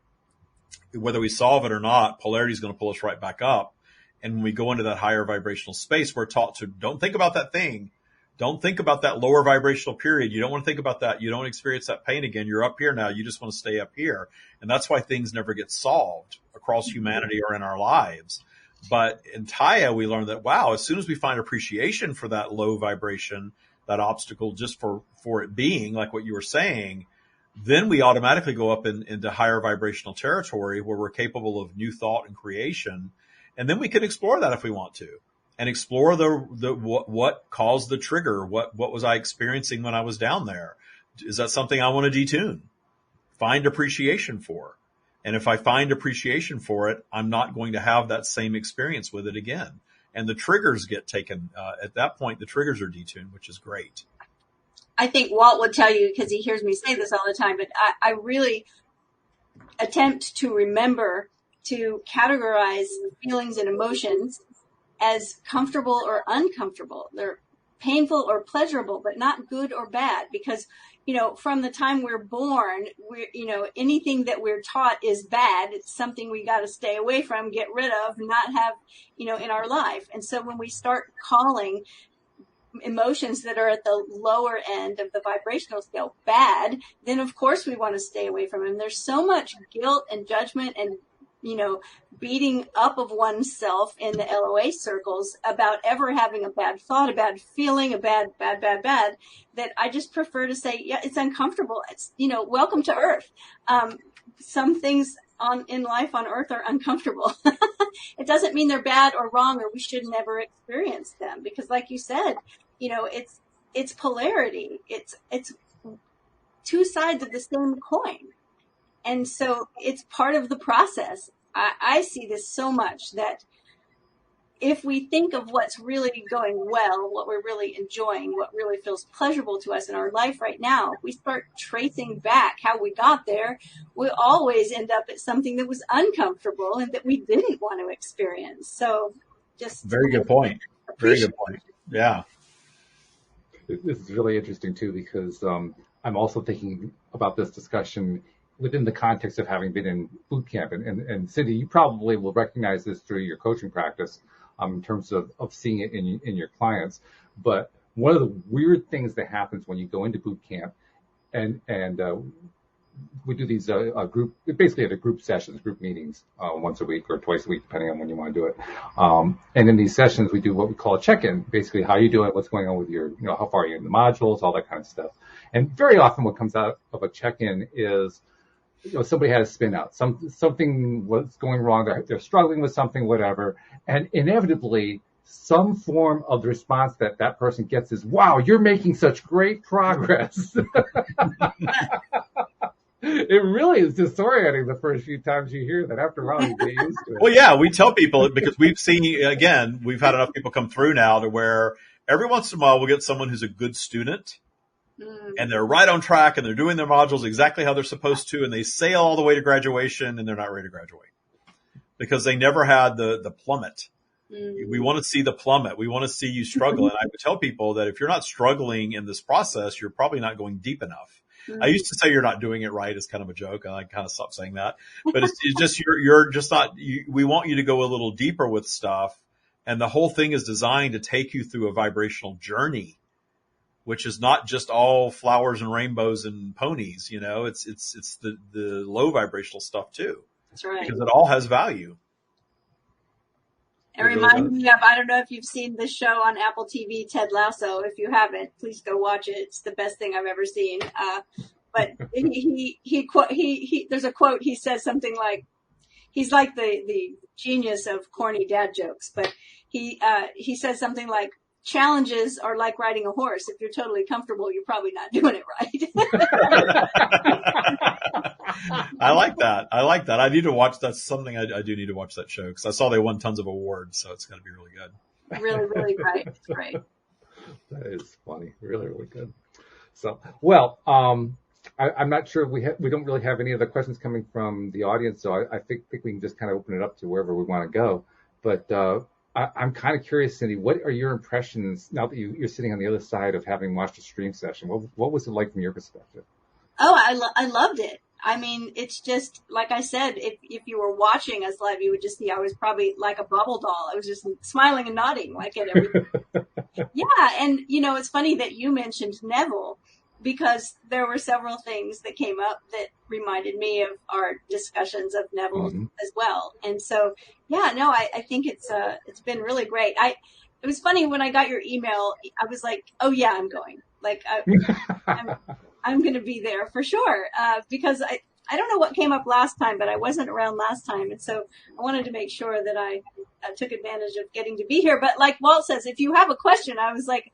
whether we solve it or not, polarity is going to pull us right back up. And when we go into that higher vibrational space, we're taught to don't think about that thing. Don't think about that lower vibrational period. You don't want to think about that. You don't experience that pain again. You're up here now. You just want to stay up here. And that's why things never get solved across humanity or in our lives. But in Taya, we learned that, wow, as soon as we find appreciation for that low vibration, that obstacle, just for it being like what you were saying, then we automatically go up into higher vibrational territory where we're capable of new thought and creation. And then we can explore that if we want to, and explore what caused the trigger. What was I experiencing when I was down there? Is that something I want to detune? Find appreciation for. And if I find appreciation for it, I'm not going to have that same experience with it again. And the triggers get taken, at that point, the triggers are detuned, which is great. I think Walt would tell you, because he hears me say this all the time, but I really attempt to remember to categorize feelings and emotions as comfortable or uncomfortable. They're painful or pleasurable, but not good or bad, because from the time we're born, anything that we're taught is bad. It's something we got to stay away from, get rid of, not have, in our life. And so when we start calling emotions that are at the lower end of the vibrational scale bad, then of course we want to stay away from them. There's so much guilt and judgment and beating up of oneself in the LOA circles about ever having a bad thought, a bad feeling, a bad, that I just prefer to say, yeah, it's uncomfortable. It's, welcome to Earth. Some things in life on Earth are uncomfortable. It doesn't mean they're bad or wrong, or we should never experience them, because like you said, it's polarity. It's two sides of the same coin. And so it's part of the process. I see this so much that if we think of what's really going well, what we're really enjoying, what really feels pleasurable to us in our life right now, we start tracing back how we got there, we always end up at something that was uncomfortable and that we didn't want to experience. So just very good point. Very good point. Yeah. This is really interesting too, because I'm also thinking about this discussion within the context of having been in boot camp. And Cindie, you probably will recognize this through your coaching practice in terms of seeing it in your clients. But one of the weird things that happens when you go into boot camp, and we do these group, basically at a group sessions, group meetings once a week or twice a week, depending on when you want to do it. And in these sessions, we do what we call a check-in, basically how you doing, what's going on with your, how far are you in the modules, all that kind of stuff. And very often what comes out of a check-in is, somebody had a spin out, something was going wrong, they're struggling with something, whatever. And inevitably, some form of the response that person gets is, wow, you're making such great progress. It really is disorienting the first few times you hear that. After a while, you get used to it. Well, yeah, we tell people, because we've seen, again, we've had enough people come through now to where every once in a while we'll get someone who's a good student and they're right on track and they're doing their modules exactly how they're supposed to, and they sail all the way to graduation and they're not ready to graduate because they never had the plummet. We want to see the plummet. We want to see you struggle. And I would tell people that if you're not struggling in this process, you're probably not going deep enough. I used to say you're not doing it right as kind of a joke. And I kind of stopped saying that, but it's just, you're just not, we want you to go a little deeper with stuff. And the whole thing is designed to take you through a vibrational journey, which is not just all flowers and rainbows and ponies. It's the low vibrational stuff too. That's right. Because it all has value. It reminds me of, I don't know if you've seen this show on Apple TV, Ted Lasso. If you haven't, please go watch it. It's the best thing I've ever seen. But there's a quote. He says something like, he's like the genius of corny dad jokes, but he says something like, challenges are like riding a horse. If you're totally comfortable, you're probably not doing it right. I like that. I need to watch. That's something I do need to watch that show, because I saw they won tons of awards, so it's going to be really good. Really, really great. It's great. That is funny. Really, really good. So, well, I'm not sure we don't really have any other questions coming from the audience, so I think we can just kind of open it up to wherever we want to go. But I'm kind of curious, Cindie, what are your impressions now that you're sitting on the other side of having watched a stream session? What was it like from your perspective? Oh, I loved it. I mean, it's just, like I said, if you were watching us live, you would just see I was probably like a bubble doll. I was just smiling and nodding like at everything. Yeah. And, it's funny that you mentioned Neville, because there were several things that came up that reminded me of our discussions of Neville as well. And so, yeah, no, I think it's been really great. It was funny when I got your email, I was like, oh yeah, I'm going. Like, I'm going to be there for sure. Because I don't know what came up last time, but I wasn't around last time. And so I wanted to make sure that I took advantage of getting to be here. But like Walt says, if you have a question, I was like,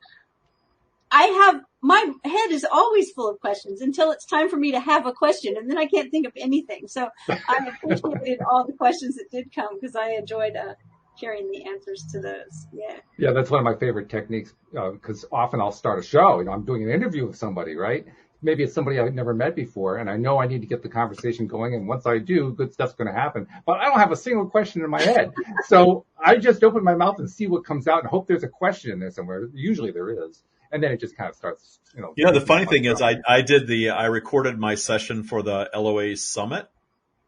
my head is always full of questions until it's time for me to have a question. And then I can't think of anything. So I appreciated all the questions that did come, because I enjoyed hearing the answers to those. Yeah. Yeah, that's one of my favorite techniques, because often I'll start a show. I'm doing an interview with somebody, right? Maybe it's somebody I've never met before, and I know I need to get the conversation going. And once I do, good stuff's going to happen. But I don't have a single question in my head. So I just open my mouth and see what comes out and hope there's a question in there somewhere. Usually there is. And then it just kind of starts, the funny thing is I recorded my session for the LOA Summit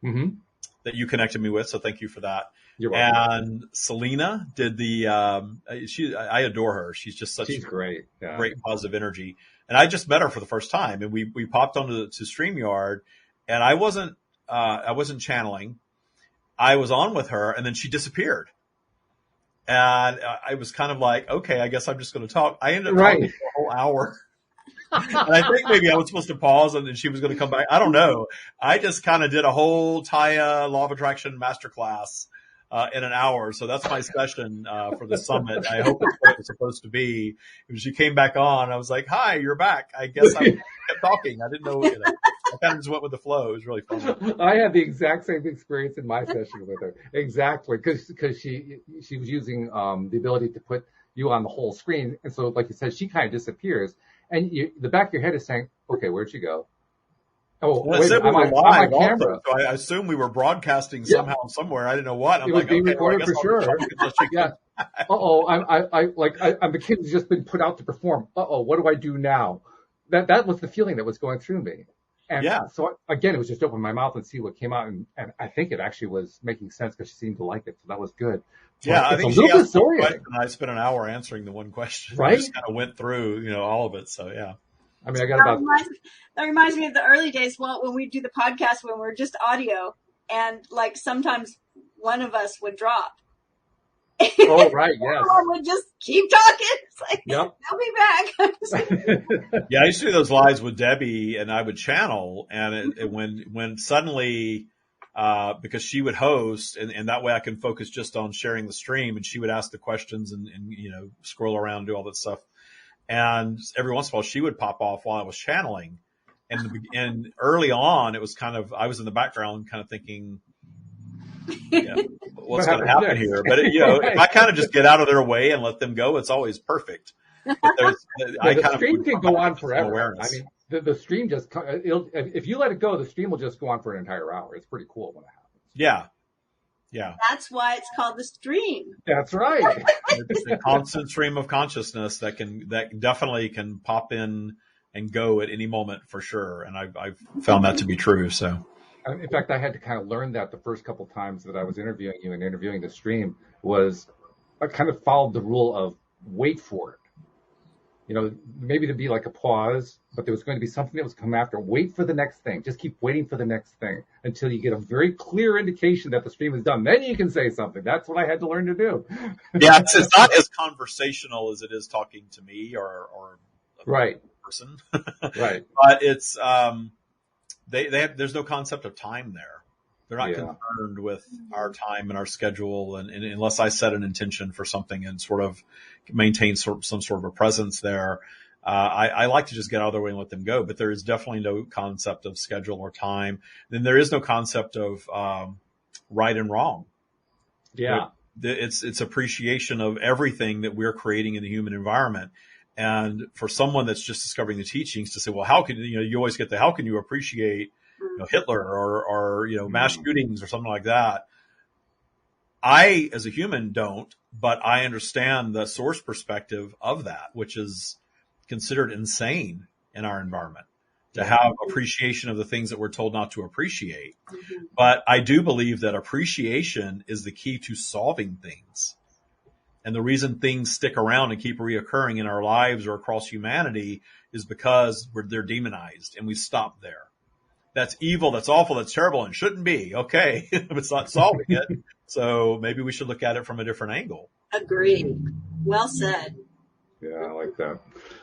that you connected me with. So thank you for that. You're welcome. And Selena did I adore her. She's just she's great. Yeah. Great positive energy. And I just met her for the first time, and we popped onto StreamYard, and I wasn't channeling. I was on with her, and then she disappeared. And I was kind of like, okay, I guess I'm just going to talk. I ended up talking for a whole hour. And I think maybe I was supposed to pause and then she was going to come back. I don't know. I just kind of did a whole Taya Law of Attraction masterclass in an hour. So that's my session for the summit. I hope it's what it was supposed to be. When she came back on, I was like, hi, you're back. I guess I kept talking. I didn't know. I kind of just went with the flow. It was really fun. I had the exact same experience in my session with her. Exactly. Cause she was using, the ability to put you on the whole screen. And so, like you said, she kind of disappears and the back of your head is saying, okay, where'd she go? Oh, well, wait, we were on my camera. Also, so I assume we were broadcasting somehow somewhere. I didn't know what. It was being recorded for sure. Yeah. I'm the kid who's just been put out to perform. What do I do now? That was the feeling that was going through me. And so again, it was just open my mouth and see what came out. And I think it actually was making sense because she seemed to like it. So that was good. So yeah. I think she asked one question, and I spent an hour answering the one question. Right. I just kind of went through, all of it. So yeah. I mean, I got about. That reminds me of the early days. Well, when we do the podcast, when we're just audio, and like sometimes one of us would drop. Oh, right, yes. Would just keep talking. It's like, yep. I'll be back. Yeah, I used to do those lives with Debbie, and I would channel, and when suddenly, because she would host, and that way I can focus just on sharing the stream, and she would ask the questions and scroll around and do all that stuff. And every once in a while, she would pop off while I was channeling. And early on, it was kind of, I was in the background kind of thinking, what's going to happen here? But, if I kind of just get out of their way and let them go, it's always perfect. But the stream can go on forever. I mean, the stream just, if you let it go, the stream will just go on for an entire hour. It's pretty cool when it happens. Yeah. Yeah. That's why it's called the stream. That's right. It's a constant stream of consciousness that definitely can pop in and go at any moment for sure. And I've found that to be true. So, in fact, I had to kind of learn that the first couple of times that I was interviewing you and interviewing the stream was I kind of followed the rule of wait for it. Maybe to be like a pause, but there was going to be something that was come after. Wait for the next thing. Just keep waiting for the next thing until you get a very clear indication that the stream is done. Then you can say something. That's what I had to learn to do. Yeah, it's not as conversational as it is talking to me or right person. Right. But it's there's no concept of time there. They're not concerned with our time and our schedule, and unless I set an intention for something and sort of maintain some sort of a presence there, I like to just get out of their way and let them go. But there is definitely no concept of schedule or time. Then there is no concept of right and wrong. Yeah, it's appreciation of everything that we're creating in the human environment. And for someone that's just discovering the teachings to say, well, how can you always get how can you appreciate Hitler or mass shootings or something like that. I, as a human, don't, but I understand the source perspective of that, which is considered insane in our environment to have appreciation of the things that we're told not to appreciate. Mm-hmm. But I do believe that appreciation is the key to solving things. And the reason things stick around and keep reoccurring in our lives or across humanity is because they're demonized and we stop there. That's evil, that's awful, that's terrible, and shouldn't be. Okay, if it's not solving it. So maybe we should look at it from a different angle. Agreed. Well said. Yeah, I like that.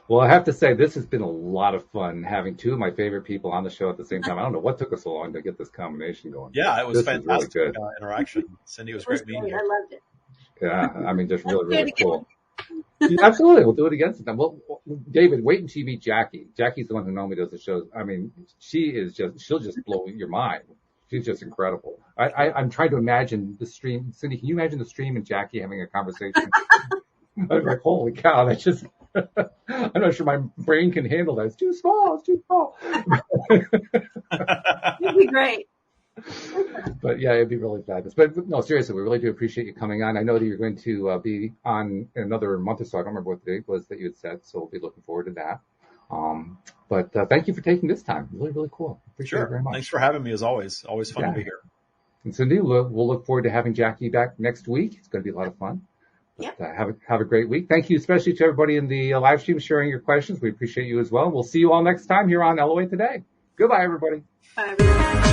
Well, I have to say, this has been a lot of fun having two of my favorite people on the show at the same time. I don't know what took us so long to get this combination going. Yeah, it was fantastic really good. Interaction. Cindie, it was great meeting you. I loved it. Yeah, I mean, just really cool. Absolutely. We'll do it again sometime. Well, David, wait until you meet Jackie. Jackie's the one who normally does the shows. I mean, she'll just blow your mind. She's just incredible. I'm trying to imagine the stream. Cindie, can you imagine the stream and Jackie having a conversation? I was like, holy cow, that's just, I'm not sure my brain can handle that. It's too small. It'd be great. But yeah, it'd be really fabulous. But no, seriously, we really do appreciate you coming on. I know that you're going to be on in another month or so. I don't remember what the date was that you had said, so we'll be looking forward to that. But thank you for taking this time. Really, really cool. Appreciate it very much. Thanks for having me as always. Always fun to be here. And Cindie, we'll look forward to having Jackie back next week. It's going to be a lot of fun. But, have a great week. Thank you, especially to everybody in the live stream sharing your questions. We appreciate you as well. We'll see you all next time here on LOA Today. Goodbye, everybody. Bye, everyone.